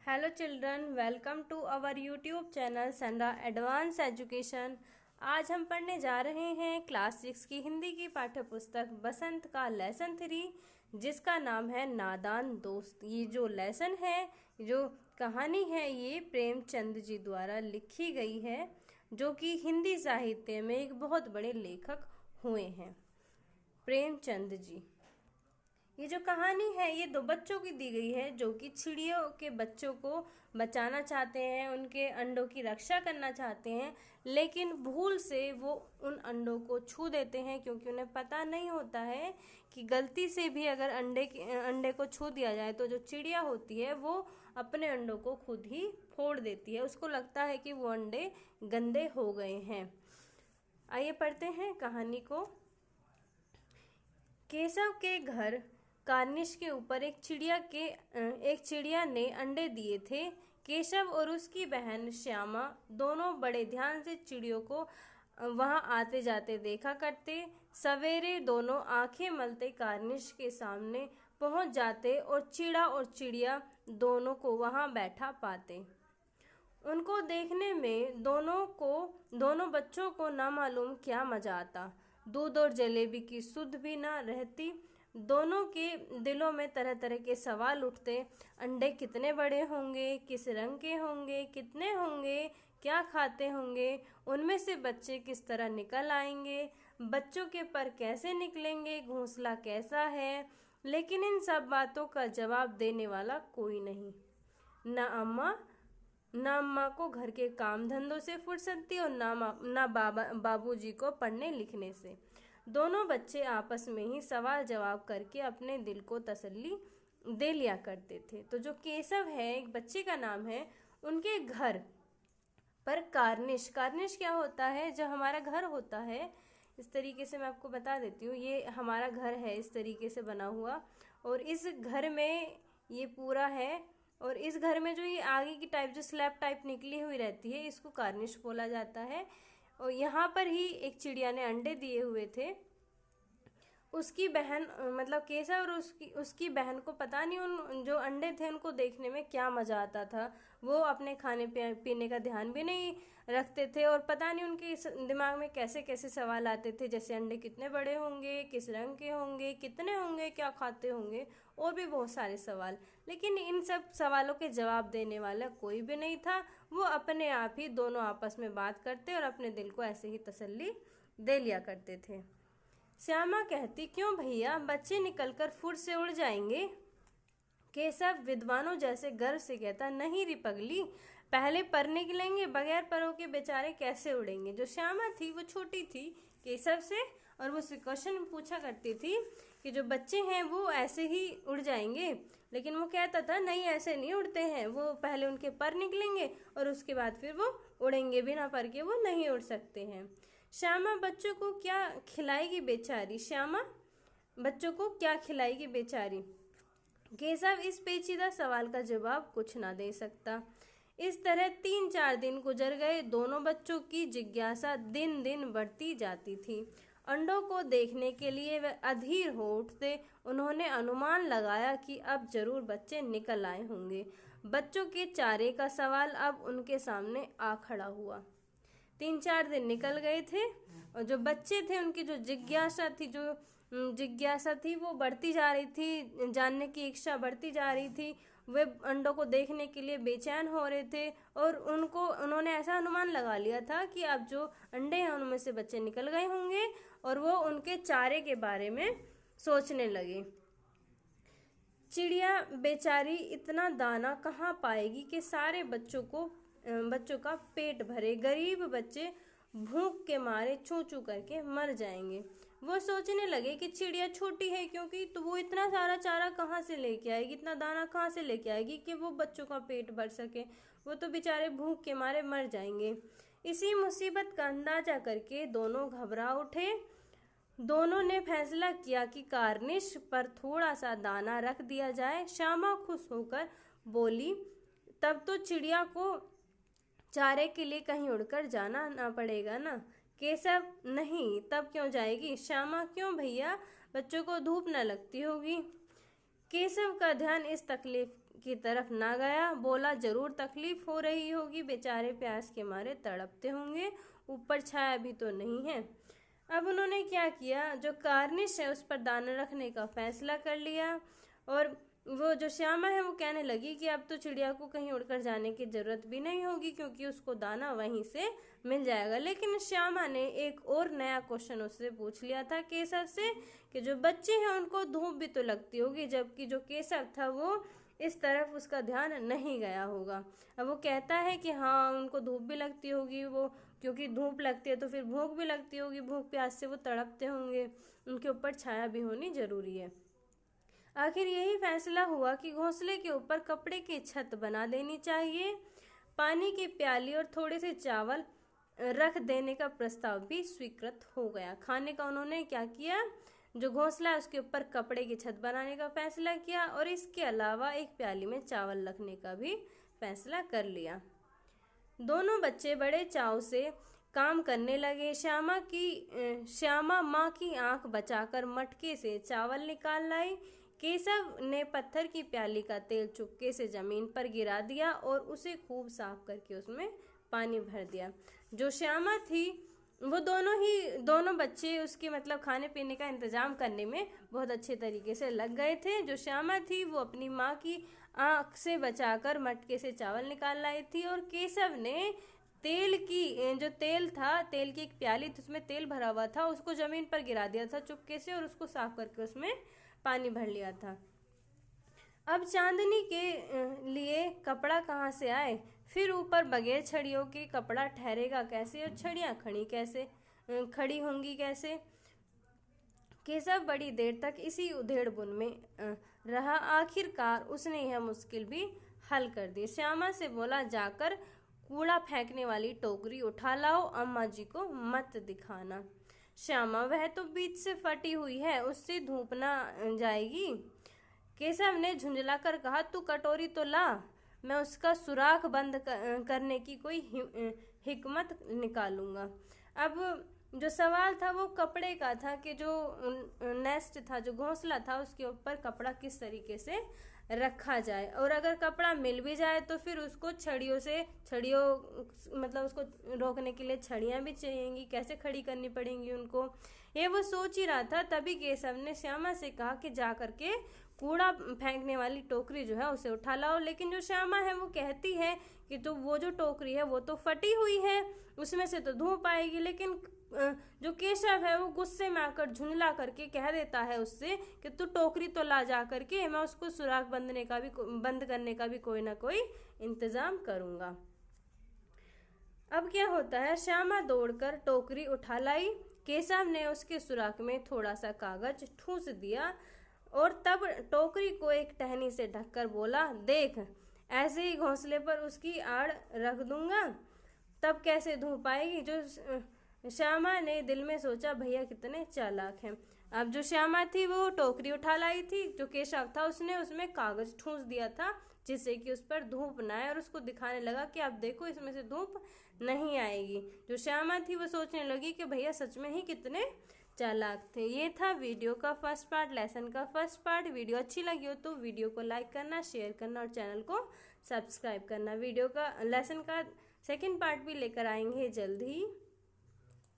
Hello children, welcome to our YouTube channel Sanra advance education. आज हम पढ़ने जा रहे हैं क्लास 6 की हिंदी की पाठ्य पुस्तक बसंत का लेसन 3, जिसका नाम है नादान दोस्त। ये जो लेसन है, जो कहानी है, ये प्रेमचंद जी द्वारा लिखी गई है, जो कि हिंदी साहित्य में एक बहुत बड़े लेखक हुए हैं, प्रेमचंद जी। ये जो कहानी है ये दो बच्चों की दी गई है, जो कि चिड़ियों के बच्चों को बचाना चाहते हैं, उनके अंडों की रक्षा करना चाहते हैं, लेकिन भूल से वो उन अंडों को छू देते हैं, क्योंकि उन्हें पता नहीं होता है कि गलती से भी अगर अंडे को छू दिया जाए तो जो चिड़िया होती है वो अपने अंडों को खुद ही फोड़ देती है। उसको लगता है कि वो अंडे गंदे हो गए हैं। आइए पढ़ते हैं कहानी को। केशव के घर कार्निश के ऊपर एक चिड़िया ने अंडे दिए थे। केशव और उसकी बहन श्यामा दोनों बड़े ध्यान से चिड़ियों को वहां आते जाते देखा करते। सवेरे दोनों आंखें मलते कार्निश के सामने पहुंच जाते और चिड़िया दोनों को वहां बैठा पाते। उनको देखने में दोनों बच्चों को ना मालूम क्या मजा आता। दूध और जलेबी की सुध भी ना रहती। दोनों के दिलों में तरह तरह के सवाल उठते। अंडे कितने बड़े होंगे, किस रंग के होंगे, कितने होंगे, क्या खाते होंगे, उनमें से बच्चे किस तरह निकल आएंगे, बच्चों के पर कैसे निकलेंगे, घोंसला कैसा है। लेकिन इन सब बातों का जवाब देने वाला कोई नहीं। न अम्मा को घर के काम धंधों से फुर्सत थी और ना बाबूजी को पढ़ने लिखने से। दोनों बच्चे आपस में ही सवाल जवाब करके अपने दिल को तसल्ली दे लिया करते थे। तो जो केशव है, एक बच्चे का नाम है, उनके घर पर कार्निश क्या होता है? जो हमारा घर होता है, इस तरीके से मैं आपको बता देती हूँ। ये हमारा घर है, इस तरीके से बना हुआ, और इस घर में ये पूरा है, और इस घर में जो ये आगे की टाइप जो स्लैब टाइप निकली हुई रहती है, इसको कार्निश बोला जाता है। और यहाँ पर ही एक चिड़िया ने अंडे दिए हुए थे। उसकी बहन मतलब केशव और उसकी बहन को पता नहीं उन जो अंडे थे उनको देखने में क्या मजा आता था। वो अपने खाने पीने का ध्यान भी नहीं रखते थे, और पता नहीं उनके दिमाग में कैसे कैसे सवाल आते थे, जैसे अंडे कितने बड़े होंगे, किस रंग के होंगे, कितने होंगे, क्या खाते होंगे, और भी बहुत सारे सवाल। लेकिन इन सब सवालों के जवाब देने वाला कोई भी नहीं था। वो अपने आप ही दोनों आपस में बात करते और अपने दिल को ऐसे ही तसल्ली दे लिया करते थे। श्यामा कहती, क्यों भैया, बच्चे निकलकर फुर्र से उड़ जाएंगे। केशव विद्वानों जैसे गर्व से कहता, नहीं री पगली, पहले पर निकलेंगे, बगैर परों के बेचारे कैसे उड़ेंगे। जो श्यामा थी वो छोटी थी केशव से, और वो क्वेश्चन पूछा करती थी कि जो बच्चे हैं वो ऐसे ही उड़ जाएंगे, लेकिन वो कहता था नहीं, ऐसे नहीं उड़ते हैं, वो पहले उनके पर निकलेंगे और उसके बाद फिर वो उड़ेंगे, बिना पर के वो नहीं उड़ सकते हैं। श्यामा बच्चों को क्या खिलाएगी बेचारी, श्यामा बच्चों को क्या खिलाएगी बेचारी। केशव इस पेचीदा सवाल का जवाब कुछ ना दे सकता। इस तरह 3-4 दिन गुजर गए। दोनों बच्चों की जिज्ञासा दिन दिन बढ़ती जाती थी। अंडों को देखने के लिए वे अधीर हो उठते। उन्होंने अनुमान लगाया कि अब जरूर बच्चे निकल आए होंगे। बच्चों के चारे का सवाल अब उनके सामने आ खड़ा हुआ। 3-4 दिन निकल गए थे, और जो बच्चे थे उनकी जो जिज्ञासा थी वो बढ़ती जा रही थी, जानने की इच्छा बढ़ती जा रही थी। वे अंडों को देखने के लिए बेचैन हो रहे थे, और उन्होंने ऐसा अनुमान लगा लिया था कि अब जो अंडे हैं उनमें से बच्चे निकल गए होंगे, और वो उनके चारे के बारे में सोचने लगे। चिड़िया बेचारी इतना दाना कहाँ पाएगी कि सारे बच्चों का पेट भरे। गरीब बच्चे भूख के मारे चू चू करके मर जाएंगे। वो सोचने लगे कि चिड़िया छोटी है, क्योंकि तो वो इतना सारा चारा कहाँ से लेके आएगी, इतना दाना कहाँ से लेके आएगी कि वो बच्चों का पेट भर सके। वो तो बेचारे भूख के मारे मर जाएंगे। इसी मुसीबत का अंदाजा करके दोनों घबरा उठे। दोनों ने फैसला किया कि कार्निश पर थोड़ा सा दाना रख दिया जाए। श्यामा खुश होकर बोली, तब तो चिड़िया को चारे के लिए कहीं उड़कर जाना ना पड़ेगा ना। केशव, नहीं, तब क्यों जाएगी। श्यामा, क्यों भैया, बच्चों को धूप न लगती होगी। केशव का ध्यान इस तकलीफ की तरफ ना गया। बोला जरूर तकलीफ हो रही होगी, बेचारे प्यास के मारे तड़पते होंगे, ऊपर छाया भी तो नहीं है। अब उन्होंने क्या किया, जो कार्निश है उस पर दाना रखने का फैसला कर लिया। और वो जो श्यामा है वो कहने लगी कि अब तो चिड़िया को कहीं उड़कर जाने की जरूरत भी नहीं होगी, क्योंकि उसको दाना वहीं से मिल जाएगा। लेकिन श्यामा ने एक और नया क्वेश्चन उससे पूछ लिया था केशव से, कि जो बच्चे हैं उनको धूप भी तो लगती होगी, जबकि जो केशव था वो इस तरफ उसका ध्यान नहीं गया होगा। अब वो कहता है कि हाँ उनको धूप भी लगती होगी, वो क्योंकि धूप लगती है तो फिर भूख भी लगती होगी, भूख प्यास से वो तड़पते होंगे, उनके ऊपर छाया भी होनी जरूरी है। आखिर यही फैसला हुआ कि घोंसले के ऊपर कपड़े की छत बना देनी चाहिए। पानी की प्याली और थोड़े से चावल रख देने का प्रस्ताव भी स्वीकृत हो गया। खाने का उन्होंने क्या किया, जो घोंसला है उसके ऊपर कपड़े की छत बनाने का फैसला किया और इसके अलावा एक प्याली में चावल रखने का भी फैसला कर लिया। दोनों बच्चे बड़े चाव से काम करने लगे। श्यामा माँ की आंख बचाकर मटके से चावल निकाल लाई। केशव ने पत्थर की प्याली का तेल चुपके से जमीन पर गिरा दिया और उसे खूब साफ करके उसमें पानी भर दिया। जो श्यामा थी वो दोनों बच्चे उसके मतलब खाने पीने का इंतजाम करने में बहुत अच्छे तरीके से लग गए थे। जो श्यामा थी वो अपनी माँ की आंख से बचाकर मटके से चावल निकाल लाई थी और केशव ने तेल की एक प्याली थी उसमें तेल भरा हुआ था, उसको जमीन पर गिरा दिया था चुपके से और उसको साफ करके उसमें पानी भर लिया था। अब चांदनी के लिए कपड़ा कहाँ से आए, फिर ऊपर बगैर छड़ियों के कपड़ा ठहरेगा कैसे और छड़ियाँ खड़ी होंगी कैसे। केशव बड़ी देर तक इसी उधेड़ बुन में रहा। आखिरकार उसने यह मुश्किल भी हल कर दी। श्यामा से बोला, जाकर कूड़ा फेंकने वाली टोकरी उठा लाओ, अम्मा जी को मत दिखाना। श्यामा, वह तो बीच से फटी हुई है, उससे धूप ना जाएगी। केशव ने झुंझलाकर कहा, तू कटोरी तो ला, मैं उसका सुराख बंद करने की कोई हिकमत निकालूंगा। अब जो सवाल था वो कपड़े का था कि जो नेस्ट था, जो घोंसला था, उसके ऊपर कपड़ा किस तरीके से रखा जाए और अगर कपड़ा मिल भी जाए तो फिर उसको छड़ियों मतलब उसको रोकने के लिए छड़ियाँ भी चाहिएंगी, कैसे खड़ी करनी पड़ेंगी उनको, ये वो सोच ही रहा था। तभी केशव ने श्यामा से कहा कि जा करके कूड़ा फेंकने वाली टोकरी जो है उसे उठा लाओ। लेकिन जो श्यामा है वो कहती है कि तो वो जो टोकरी है वो तो फटी हुई है, उसमें से तो धूप आएगी। लेकिन जो केशव है वो गुस्से में आकर झुंझला करके कह देता है उससे कि तू टोकरी तो ला जा करके, मैं उसको सुराख बंद करने का भी कोई ना कोई इंतजाम करूंगा। अब क्या होता है, श्यामा दौड़कर टोकरी उठा लाई। केशव ने उसके सुराख में थोड़ा सा कागज ठूस दिया और तब टोकरी को एक टहनी से ढककर बोला, देख ऐसे ही घोंसले पर उसकी आड़ रख दूंगा, तब कैसे धूप आएगी। जो श्यामा ने दिल में सोचा, भैया कितने चालाक हैं। अब जो श्यामा थी वो टोकरी उठा लाई थी, जो केशव था उसने उसमें कागज ठूस दिया था जिससे कि उस पर धूप ना आए और उसको दिखाने लगा कि आप देखो इसमें से धूप नहीं आएगी। जो श्यामा थी वो सोचने लगी कि भैया सच में ही कितने चालाक थे। ये था वीडियो का फर्स्ट पार्ट, लेसन का फर्स्ट पार्ट। वीडियो अच्छी लगी हो तो वीडियो को लाइक करना, शेयर करना और चैनल को सब्सक्राइब करना। वीडियो का लेसन का सेकंड पार्ट भी लेकर आएंगे जल्द ही।